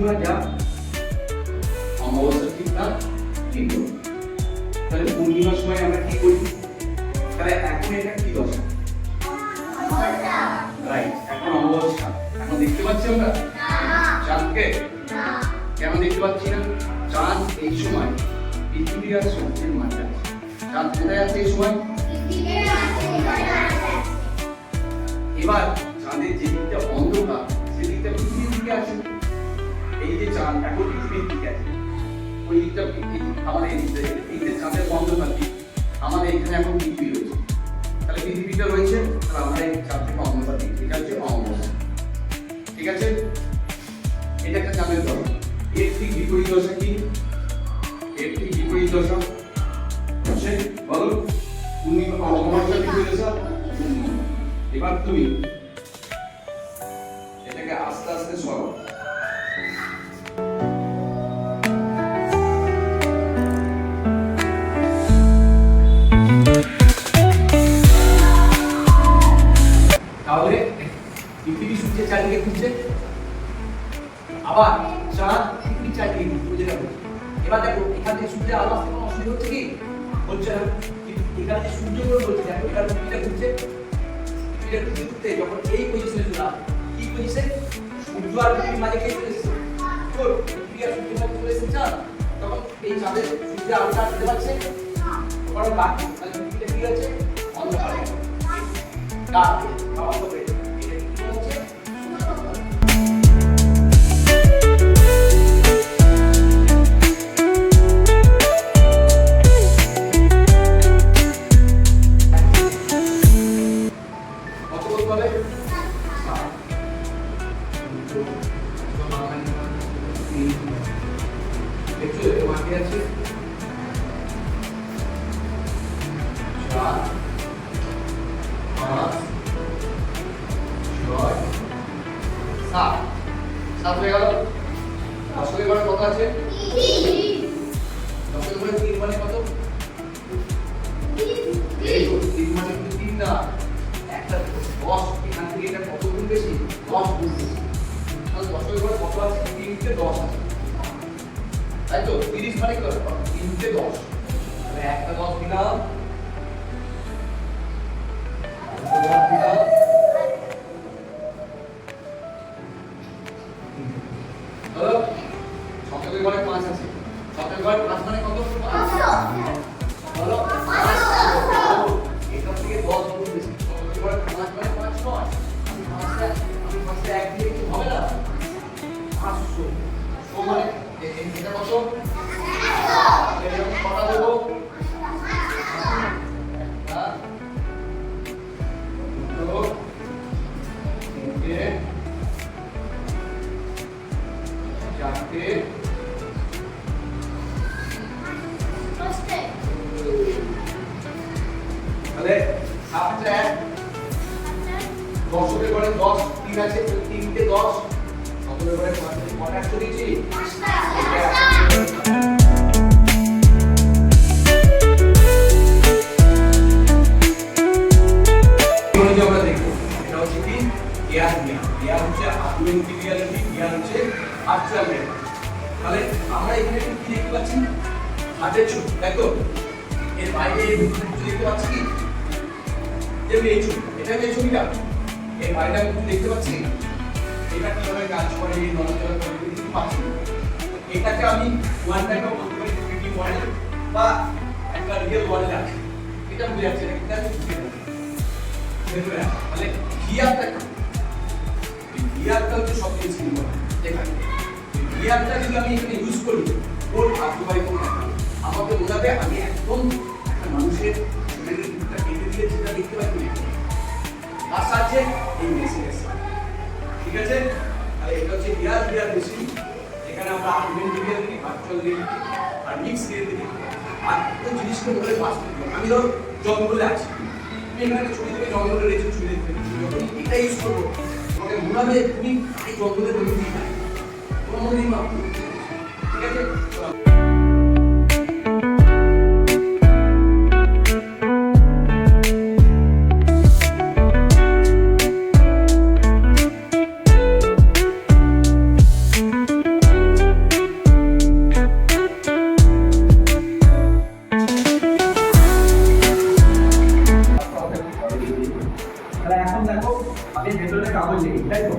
পূর্ণিমা যা অমাবস্যা ঠিক না কিন্তু তাহলে পূর্ণিমার সময় আমরা কি করি? তাহলে এখন এটা কি দশা? রাইট, এখন অমাবস্যা। এখন দেখতে পাচ্ছি আমরা চাঁদকে? কেন দেখতে পাচ্ছি না? চাঁদ এই সময় পৃথিবী আর সূর্যের মাঝে আছে। চাঁদ কোথায় আছে এই সময়? এবার চাঁদের যে দিকটা অন্ধকার সেদিকটা পৃথিবীর দিকে আছে। এই যে চাঁদ এখন পৃথিবীর দিকে আছে, ওই দিকটা আমাদের এই যে চাঁদের অন্ধকার দিক, আমাদের এখানে এখন পৃথিবী রয়েছে। তাহলে পৃথিবীটা রয়েছে, তাহলে আমরা এই চাঁদ থেকে অন্ধকার দিক, এটা হচ্ছে অমাবস্যা। ঠিক আছে, এটা একটা চাঁদের দশা। এর ঠিক বিপরীত দশা কি? এর ঠিক বিপরীত দশা হচ্ছে বলো পূর্ণিমা। অমাবস্যার বিপরীত দশা পূর্ণিমা। এবার তুমি এটাকে আস্তে আস্তে সরাও। তাহলে পৃথিবী সূর্যের চারদিকে ঘুরছে, আবার চাঁদ পৃথিবীর চারদিকে ঘুরছে, বুঝে গেল? এবার দেখো এখান থেকে সূর্যের আলো আসতে কোনো অসুবিধা হচ্ছে কি? হচ্ছে না। কিন্তু এখানে যে সূর্য করে বলছে, দেখো এখানে পৃথিবীটা ঘুরছে, পৃথিবীটা ঘুরতে যখন এই পজিশনে চলে আসে, কি পজিশন? সূর্য আর পৃথিবীর মাঝে কে চলে এসেছে? পৃথিবী আর সূর্যের মাঝে চলে এসেছে চাঁদ। তখন এই চাঁদের সূর্যের আলোটা আসতে পারছে তখন বাকি তাহলে পৃথিবীটা কি আছে? অন্ধকার হয়ে গেল। ডাক খাওয়া হবে, এটা কি হচ্ছে? কত বলতে হবে? দেখছো এটা বাকি আছে 4 5 6 7 7 হয়ে গেল। দশকের ঘরে কত আছে? 10 ঘরে 3 মানে কত? এই তো 3 মানে কিন্তু 3 না, একটা 10 এখান থেকে এটা কত গুণ বেশি? 10 গুণ বেশি। তাহলে 10 ঘরে কত আছে? 3 তে 10 আছে, তাই তো? 30 মানে কি হবে? 3 তে 10, তাহলে একটা 10 দিলাম, হলো 7 ঘরে 5 আছে, 7 ঘরে 5 মানে কত? 500 হলো 500। এটা থেকে 10 গুণ বেশি। 7 ঘরে 5 মানে 5 নয়, আমি 5টা 1 দিয়ে কি হবে না? 500 মানে এটা কত? 100। এরকম কটা দেবো? তাহলে 10 ঘরে 10 3 আছে, 3 তে 10, 7 ঘরে 5 আছে, কটা 100 দিয়েছি? 5টা। আমরা দেখবো এটা হচ্ছে কি? এয়ার মিয়ার। এয়ার হচ্ছে আর্গুমেন্টিভ রিয়ালিটি, মিয়ার হচ্ছে ভার্চুয়াল রিয়ালিটি। তাহলে আমরা এখানে কি দেখতে পাচ্ছি? হাতের ছবি, তাই তো? এর বাইরে এই ছবি দেখতে পাচ্ছি কি? যে এই ছবি, এটা এই ছবিটা, এর বাইরে আমি দেখতে পাচ্ছি এটা কিভাবে কাজ করে, এই নড়াচড়া করে দেখতে পাচ্ছি। এটাকে আমি ওয়ান টাইপ অফ বলতে পারি 3D মডেল বা একটা রিয়েল ওয়ার্ল্ড আছে, এটা বুঝে যাচ্ছে না কিন্তু আমি বুঝতে পারছি। দেখুন তাহলে ভিআরটা কি? ভিআরটা হচ্ছে সবচেয়ে সিম্পল। দেখেন ভিআরটা যদি আমি এখানে ইউজ করি, ওর আজুবাই কোন আমাকে বোঝাবে আমি একদম একটা মানুষের শরীরের ভিতরটা কেটে দিয়ে যেটা দেখতে পাচ্ছি তার সাথে এই মেশিনের সাথে। ঠিক আছে, তাহলে এটা হচ্ছে ভিআর মেশিন। এখানে আমরা আর্গুমেন্টিভ রিয়ালিটি, ভার্চুয়াল রিয়ালিটি আর মিক্স রিয়ালিটি আর কোন জিনিসকে বলে বাস্তব। আমি ধর জঙ্গলে আছি, তুমি এখানে ছবি থেকে জঙ্গলে রয়েছে, ছবি দেখতে যখন এটা ইউজ করবো তোমাকে মনে তুমি এই জঙ্গলের মধ্যে দিয়ে যাবে, কোনো মনে নেই। ঠিক আছে। তাই তো?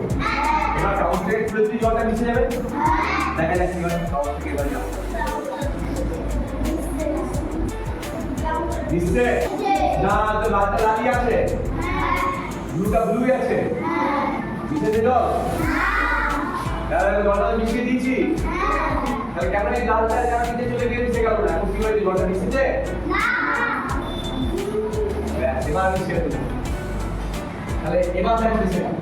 এবার কাউন্ট থেকে খুলে দিলে জলটা মিশে যাবে। দেখা যাক এবার কাউন্ট থেকে এবার যাও। মিশছে? না, তো লালটা লালই আছে। ব্লুটা ব্লুই আছে। মিশে জল? তাহলে জলটা তো মিশিয়ে দিয়েছি। তাহলে কেন এই লালটা যারা নিচে চলে গিয়ে মিশে গেল না? এখন কি হয়েছে, জলটা মিশেছে? ব্যাস, এবার মিশে গেল। তাহলে এবার দেখো মিশে গেল।